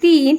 3,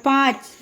5,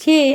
6,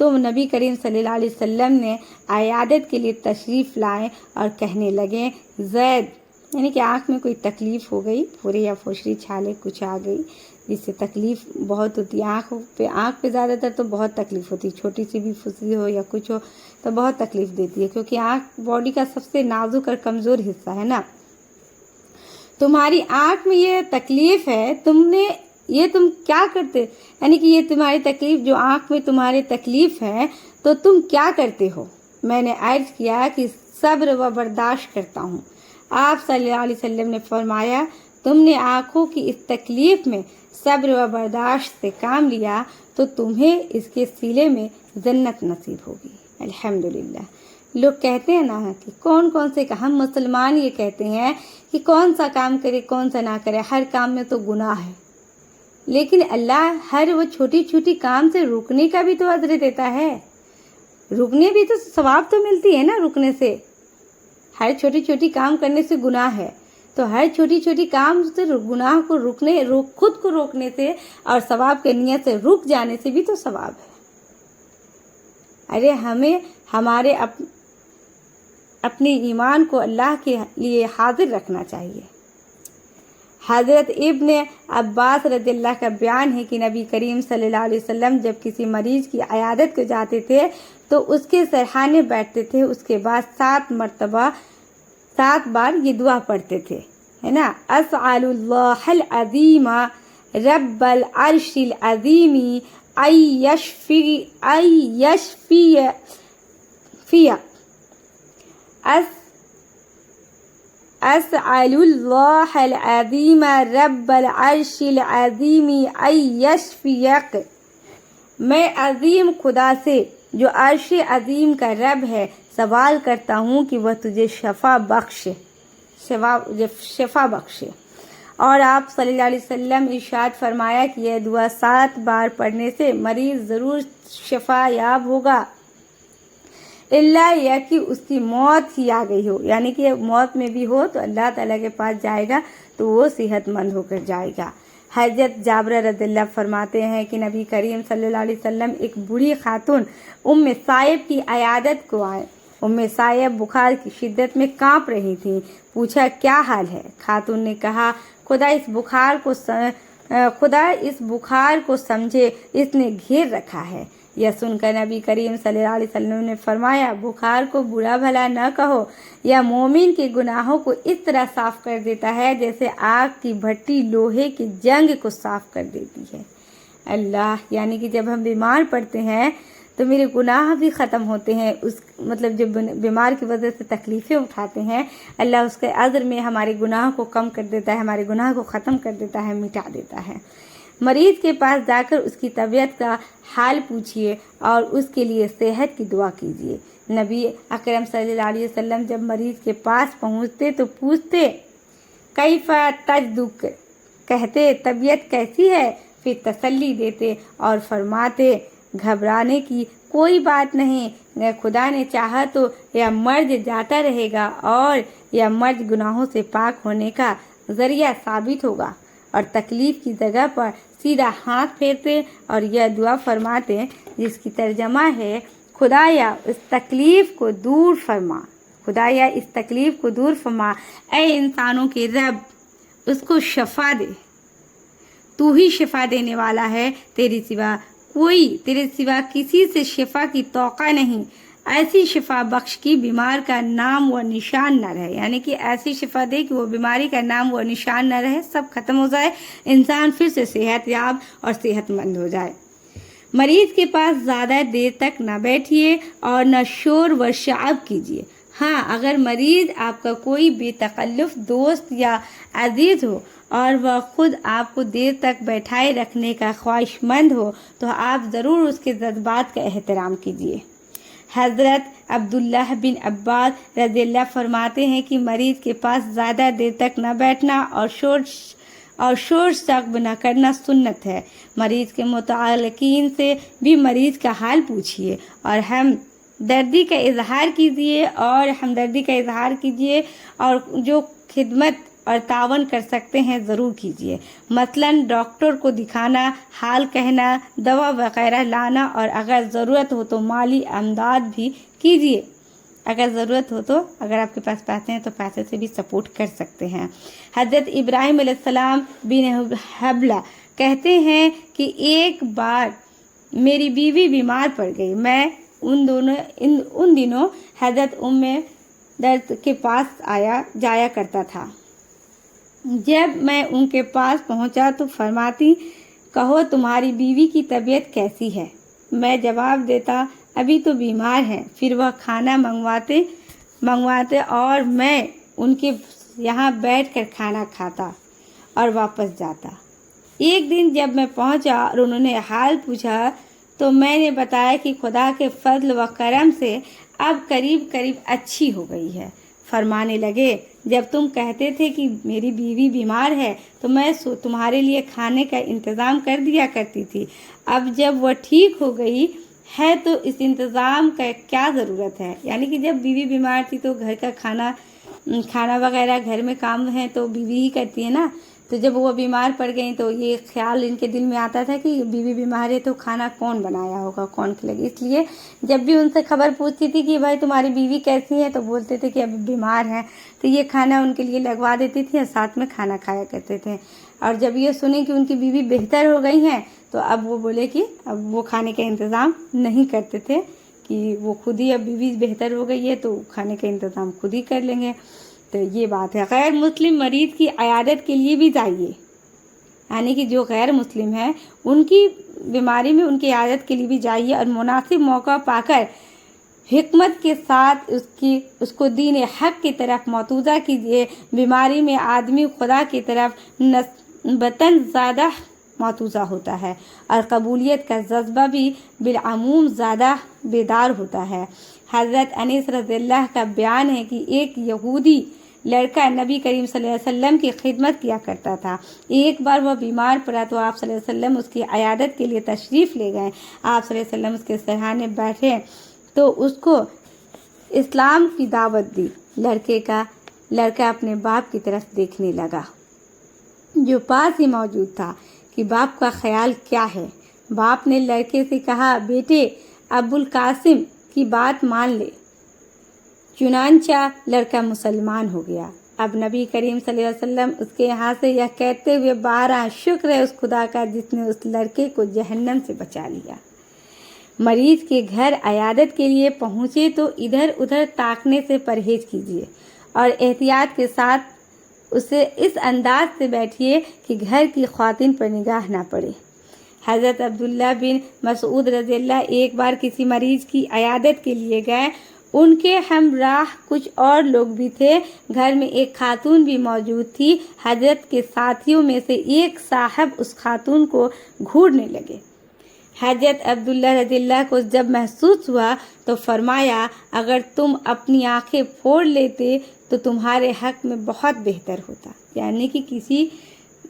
تو نبی کریم صلی اللہ علیہ وسلم نے عیادت کے لیے تشریف لائے اور کہنے لگے زید، یعنی کہ آنکھ میں کوئی تکلیف ہو گئی، پھوڑے یا پھوسری چھالے کچھ آ گئی، جس سے تکلیف بہت ہوتی ہے آنکھ پہ زیادہ تر تو بہت تکلیف ہوتی ہے، چھوٹی سی بھی پھسری ہو یا کچھ ہو تو بہت تکلیف دیتی ہے، کیونکہ آنکھ باڈی کا سب سے نازک اور کمزور حصہ ہے نا۔ تمہاری آنکھ میں یہ تکلیف ہے، تم کیا کرتے، یعنی کہ یہ تمہاری تکلیف، جو آنکھ میں تمہاری تکلیف ہے تو تم کیا کرتے ہو؟ میں نے عرض کیا کہ صبر و برداشت کرتا ہوں۔ آپ صلی اللہ علیہ وسلم نے فرمایا تم نے آنکھوں کی اس تکلیف میں صبر و برداشت سے کام لیا تو تمہیں اس کے صلے میں جنت نصیب ہوگی۔ الحمدللہ۔ لوگ کہتے ہیں نا کہ کون سے، ہم مسلمان یہ کہتے ہیں کہ کون سا کام کرے کون سا نہ کرے، ہر کام میں تو گناہ ہے، لیکن اللہ ہر وہ چھوٹی چھوٹی کام سے رکنے کا بھی تو اجر دیتا ہے، رکنے بھی تو ثواب تو ملتی ہے نا رکنے سے۔ ہر چھوٹی چھوٹی کام کرنے سے گناہ ہے، تو ہر چھوٹی چھوٹی کام سے گناہ کو خود کو روکنے سے اور ثواب کے نیت سے رک جانے سے بھی تو ثواب ہے۔ ارے ہمیں ہمارے اپنے ایمان کو اللہ کے لیے حاضر رکھنا چاہیے۔ حضرت ابن عباس رضی اللہ کا بیان ہے کہ نبی کریم صلی اللہ علیہ وسلم جب کسی مریض کی عیادت کو جاتے تھے تو اس کے سرحانے بیٹھتے تھے، اس کے بعد 7 بار یہ دعا پڑھتے تھے، ہے نا، اسأل اللہ العظیم رب العرش العظیم اسأل اللہ العظیم رب العرش العظیم ان یشفیک، میں عظیم خدا سے جو عرش عظیم کا رب ہے سوال کرتا ہوں کہ وہ تجھے شفا بخشے۔ اور آپ صلی اللہ علیہ وسلم ارشاد فرمایا کہ یہ دعا 7 بار پڑھنے سے مریض ضرور شفا یاب ہوگا، اللہ یا کہ اس کی موت ہی آ گئی ہو، یعنی کہ موت میں بھی ہو تو اللہ تعالیٰ کے پاس جائے گا تو وہ صحت مند ہو کر جائے گا۔ حضرت جابر رضی اللہ فرماتے ہیں کہ نبی کریم صلی اللہ علیہ وسلم ایک بوڑھی خاتون ام سائب کی عیادت کو آئے۔ ام سائب بخار کی شدت میں کانپ رہی تھیں۔ پوچھا کیا حال ہے؟ خاتون نے کہا خدا اس بخار کو سمجھے، اس نے گھیر رکھا ہے۔ یہ سن کر نبی کریم صلی اللہ علیہ وسلم نے فرمایا بخار کو برا بھلا نہ کہو، یا مومن کے گناہوں کو اس طرح صاف کر دیتا ہے جیسے آگ کی بھٹی لوہے کی جنگ کو صاف کر دیتی ہے۔ اللہ، یعنی کہ جب ہم بیمار پڑتے ہیں تو میرے گناہ بھی ختم ہوتے ہیں، جو بیمار کی وجہ سے تکلیفیں اٹھاتے ہیں اللہ اس کے اجر میں ہمارے گناہ کو کم کر دیتا ہے، ہمارے گناہ کو ختم کر دیتا ہے، مٹا دیتا ہے۔ مریض کے پاس جا کر اس کی طبیعت کا حال پوچھیے اور اس کے لیے صحت کی دعا کیجیے۔ نبی اکرم صلی اللہ علیہ وسلم جب مریض کے پاس پہنچتے تو پوچھتے کیف تجدک، کہتے طبیعت کیسی ہے، پھر تسلی دیتے اور فرماتے گھبرانے کی کوئی بات نہیں، خدا نے چاہا تو یہ مرض جاتا رہے گا اور یہ مرض گناہوں سے پاک ہونے کا ذریعہ ثابت ہوگا۔ اور تکلیف کی جگہ پر سیدھا ہاتھ پھیرتے اور یہ دعا فرماتے جس کی ترجمہ ہے خدایا اس تکلیف کو دور فرما، خدایا اس تکلیف کو دور فرما، اے انسانوں کے رب اس کو شفا دے، تو ہی شفا دینے والا ہے، تیرے سوا کسی سے شفا کی توقع نہیں، ایسی شفا بخش کی بیمار کا نام و نشان نہ رہے، یعنی کہ ایسی شفا دے کہ وہ بیماری کا نام و نشان نہ رہے، سب ختم ہو جائے، انسان پھر سے صحت یاب اور صحت مند ہو جائے۔ مریض کے پاس زیادہ دیر تک نہ بیٹھیے اور نہ شور و شعب کیجیے۔ ہاں، اگر مریض آپ کا کوئی بے تکلف دوست یا عزیز ہو اور وہ خود آپ کو دیر تک بیٹھائے رکھنے کا خواہش مند ہو تو آپ ضرور اس کے جذبات کا احترام کیجیے۔ حضرت عبداللہ بن عباس رضی اللہ فرماتے ہیں کہ مریض کے پاس زیادہ دیر تک نہ بیٹھنا اور شور شعب نہ کرنا سنت ہے۔ مریض کے متعلقین سے بھی مریض کا حال پوچھیے اور ہمدردی کا اظہار کیجیے اور جو خدمت اور تعاون کر سکتے ہیں ضرور کیجیے، مثلاً ڈاکٹر کو دکھانا، حال کہنا، دوا وغیرہ لانا، اور اگر ضرورت ہو تو مالی امداد بھی کیجیے۔ اگر ضرورت ہو تو اگر آپ کے پاس پیسے ہیں تو پیسے سے بھی سپورٹ کر سکتے ہیں۔ حضرت ابراہیم علیہ السلام بن حبلہ کہتے ہیں کہ ایک بار میری بیوی بیمار پڑ گئی، میں ان دنوں حضرت درد کے پاس جایا کرتا تھا۔ جب میں ان کے پاس پہنچا تو فرماتی، کہو تمہاری بیوی کی طبیعت کیسی ہے؟ میں جواب دیتا، ابھی تو بیمار ہے۔ پھر وہ کھانا منگواتے اور میں ان کے یہاں بیٹھ کر کھانا کھاتا اور واپس جاتا۔ ایک دن جب میں پہنچا اور انہوں نے حال پوچھا تو میں نے بتایا کہ خدا کے فضل و کرم سے اب قریب اچھی ہو گئی ہے۔ فرمانے لگے، جب تم کہتے تھے کہ میری بیوی بیمار ہے تو میں تمہارے لیے کھانے کا انتظام کر دیا کرتی تھی، اب جب وہ ٹھیک ہو گئی ہے تو اس انتظام کا کیا ضرورت ہے؟ یعنی کہ جب بیوی بیمار تھی تو گھر کا کھانا وغیرہ گھر میں کام ہے تو بیوی ہی کرتی ہے نا، تو جب وہ بیمار پڑ گئیں تو یہ خیال ان کے دل میں آتا تھا کہ بیوی بیمار ہے تو کھانا کون بنایا ہوگا، کون کھلائے گا، اس لیے جب بھی ان سے خبر پوچھتی تھی کہ بھائی تمہاری بیوی کیسی ہے تو بولتے تھے کہ اب بیمار ہے، تو یہ کھانا ان کے لیے لگوا دیتی تھی اور ساتھ میں کھانا کھایا کرتے تھے۔ اور جب یہ سنیں کہ ان کی بیوی بہتر ہو گئی ہیں تو اب وہ بولے کہ اب وہ کھانے کا انتظام نہیں کرتے تھے، کہ وہ خود ہی اب بیوی بہتر ہو گئی ہے تو کھانے کا انتظام خود ہی کر لیں گے۔ تو یہ بات ہے۔ غیر مسلم مریض کی عیادت کے لیے بھی جائیے، یعنی کہ جو غیر مسلم ہیں ان کی بیماری میں ان کی عیادت کے لیے بھی جائیے، اور مناسب موقع پا کر حکمت کے ساتھ اس کو دین حق کی طرف متوجہ کیجیے۔ بیماری میں آدمی خدا کی طرف نسبتاً زیادہ متوجہ ہوتا ہے اور قبولیت کا جذبہ بھی بالعموم زیادہ بیدار ہوتا ہے۔ حضرت انس رضی اللہ کا بیان ہے کہ ایک یہودی لڑکا نبی کریم صلی اللہ علیہ وسلم کی خدمت کیا کرتا تھا۔ ایک بار وہ بیمار پڑا تو آپ صلی اللہ علیہ وسلم اس کی عیادت کے لیے تشریف لے گئے۔ آپ صلی اللہ علیہ وسلم اس کے سرہانے بیٹھے تو اس کو اسلام کی دعوت دی۔ لڑکا اپنے باپ کی طرف دیکھنے لگا جو پاس ہی موجود تھا کہ باپ کا خیال کیا ہے۔ باپ نے لڑکے سے کہا، بیٹے ابو القاسم کی بات مان لے۔ چنانچہ لڑکا مسلمان ہو گیا۔ اب نبی کریم صلی اللہ علیہ وسلم اس کے یہاں سے یہ کہتے ہوئے بارہ شکر ہے اس خدا کا جس نے اس لڑکے کو جہنم سے بچا لیا۔ مریض کے گھر عیادت کے لیے پہنچے تو ادھر ادھر تاکنے سے پرہیز کیجیے اور احتیاط کے ساتھ اسے اس انداز سے بیٹھیے کہ گھر کی خواتین پر نگاہ نہ پڑے۔ حضرت عبداللہ بن مسعود رضی اللہ ایک بار کسی مریض کی عیادت کے لیے گئے، ان کے ہمراہ کچھ اور لوگ بھی تھے، گھر میں ایک خاتون بھی موجود تھی۔ حضرت کے ساتھیوں میں سے ایک صاحب اس خاتون کو گھورنے لگے۔ حضرت عبداللہ رضی اللہ کو جب محسوس ہوا تو فرمایا، اگر تم اپنی آنکھیں پھوڑ لیتے تو تمہارے حق میں بہت بہتر ہوتا۔ یعنی کہ کسی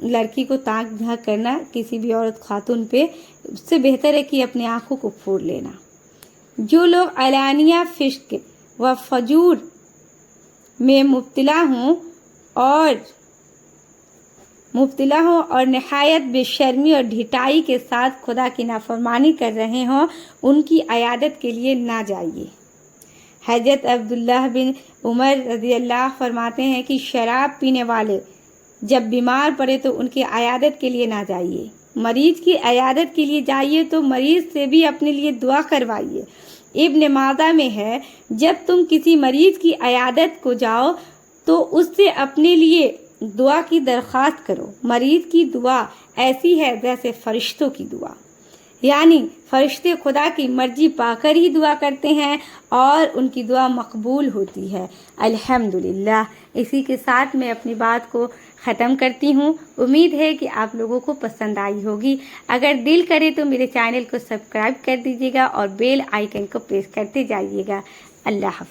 لڑکی کو تاک جھانک کرنا کسی بھی عورت خاتون پہ، اس سے بہتر ہے کہ اپنی آنکھوں کو پھوڑ لینا۔ جو لوگ علانیہ فسق و فجور میں مبتلا ہوں اور نہایت بے شرمی اور ڈھٹائی کے ساتھ خدا کی نافرمانی کر رہے ہوں، ان کی عیادت کے لیے نہ جائیے۔ حضرت عبداللہ بن عمر رضی اللہ فرماتے ہیں کہ شراب پینے والے جب بیمار پڑے تو ان کی عیادت کے لیے نہ جائیے۔ مریض کی عیادت کے لیے جائیے تو مریض سے بھی اپنے لیے دعا کروائیے۔ ابن ماجہ میں ہے، جب تم کسی مریض کی عیادت کو جاؤ تو اس سے اپنے لیے دعا کی درخواست کرو۔ مریض کی دعا ایسی ہے جیسے فرشتوں کی دعا، یعنی فرشتے خدا کی مرضی پا کر ہی دعا کرتے ہیں اور ان کی دعا مقبول ہوتی ہے۔ الحمدللہ۔ اسی کے ساتھ میں اپنی بات کو ختم کرتی ہوں۔ امید ہے کہ آپ لوگوں کو پسند آئی ہوگی۔ اگر دل کرے تو میرے چینل کو سبسکرائب کر دیجیے گا اور بیل آئیکن کو پریس کرتے جائیے گا۔ اللہ حافظ۔